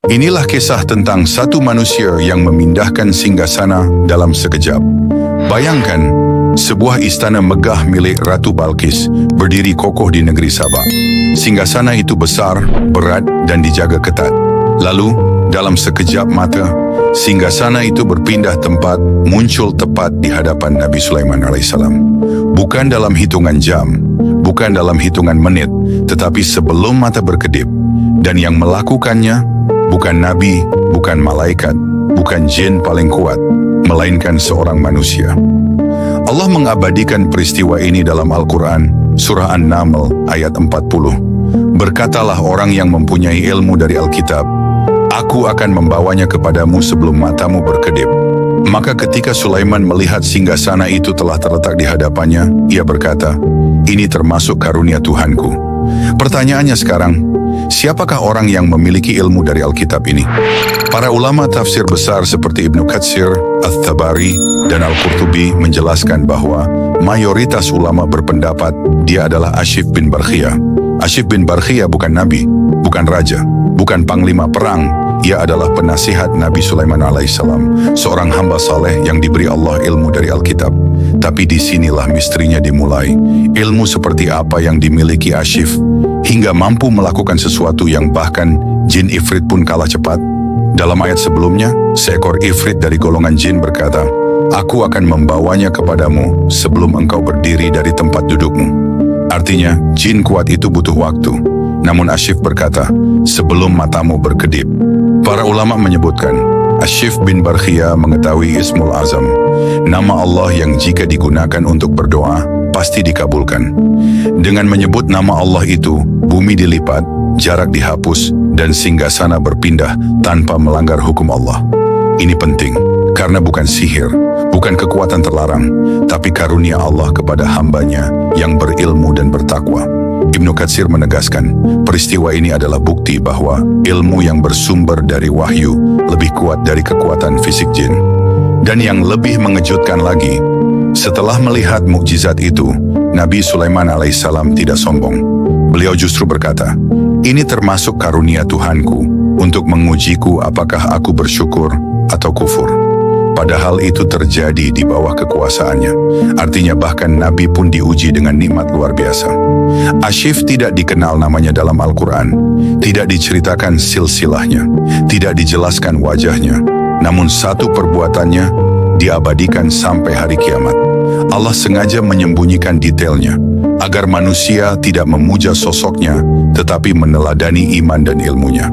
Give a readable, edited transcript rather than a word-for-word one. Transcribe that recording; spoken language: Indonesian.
Inilah kisah tentang satu manusia yang memindahkan singgasana dalam sekejap. Bayangkan, sebuah istana megah milik Ratu Balqis berdiri kokoh di negeri Sabah. Singgasana itu besar, berat, dan dijaga ketat. Lalu, dalam sekejap mata, singgasana itu berpindah tempat, muncul tepat di hadapan Nabi Sulaiman alaihissalam. Bukan dalam hitungan jam, bukan dalam hitungan menit, tetapi sebelum mata berkedip. Dan yang melakukannya bukan nabi, bukan malaikat, bukan jin paling kuat, melainkan seorang manusia. Allah mengabadikan peristiwa ini dalam Al-Quran, Surah An-Naml ayat 40. Berkatalah orang yang mempunyai ilmu dari Alkitab, aku akan membawanya kepadamu sebelum matamu berkedip. Maka ketika Sulaiman melihat singgasana itu telah terletak di hadapannya, ia berkata, ini termasuk karunia Tuhanku. Pertanyaannya sekarang, siapakah orang yang memiliki ilmu dari Alkitab ini? Para ulama tafsir besar seperti Ibnu Katsir, Ats-Tabari, dan Al-Qurtubi menjelaskan bahwa mayoritas ulama berpendapat dia adalah Ashif bin Barkhiyah. Ashif bin Barkhiyah bukan nabi, bukan raja, bukan panglima perang. Ia adalah penasihat Nabi Sulaiman alaihissalam, seorang hamba saleh yang diberi Allah ilmu dari Alkitab. Tapi disinilah misterinya dimulai. Ilmu seperti apa yang dimiliki Ashif hingga mampu melakukan sesuatu yang bahkan jin Ifrit pun kalah cepat? Dalam ayat sebelumnya, seekor Ifrit dari golongan jin berkata, aku akan membawanya kepadamu sebelum engkau berdiri dari tempat dudukmu. Artinya, jin kuat itu butuh waktu. Namun Ashif berkata, sebelum matamu berkedip. Para ulama menyebutkan, Ashif bin Barkhiyah mengetahui Ismul Azam, nama Allah yang jika digunakan untuk berdoa, pasti dikabulkan. Dengan menyebut nama Allah itu, bumi dilipat, jarak dihapus, dan singgasana berpindah tanpa melanggar hukum Allah. Ini penting, karena bukan sihir, bukan kekuatan terlarang, tapi karunia Allah kepada hambanya yang berilmu dan bertakwa. Ibnu Katsir menegaskan, peristiwa ini adalah bukti bahwa ilmu yang bersumber dari wahyu lebih kuat dari kekuatan fisik jin. Dan yang lebih mengejutkan lagi, setelah melihat mukjizat itu, Nabi Sulaiman alaihissalam tidak sombong. Beliau justru berkata, ini termasuk karunia Tuhanku untuk mengujiku apakah aku bersyukur atau kufur. Padahal itu terjadi di bawah kekuasaannya. Artinya bahkan Nabi pun diuji dengan nikmat luar biasa. Ashif tidak dikenal namanya dalam Al-Quran, tidak diceritakan silsilahnya, tidak dijelaskan wajahnya. Namun satu perbuatannya diabadikan sampai hari kiamat. Allah sengaja menyembunyikan detailnya, agar manusia tidak memuja sosoknya, tetapi meneladani iman dan ilmunya.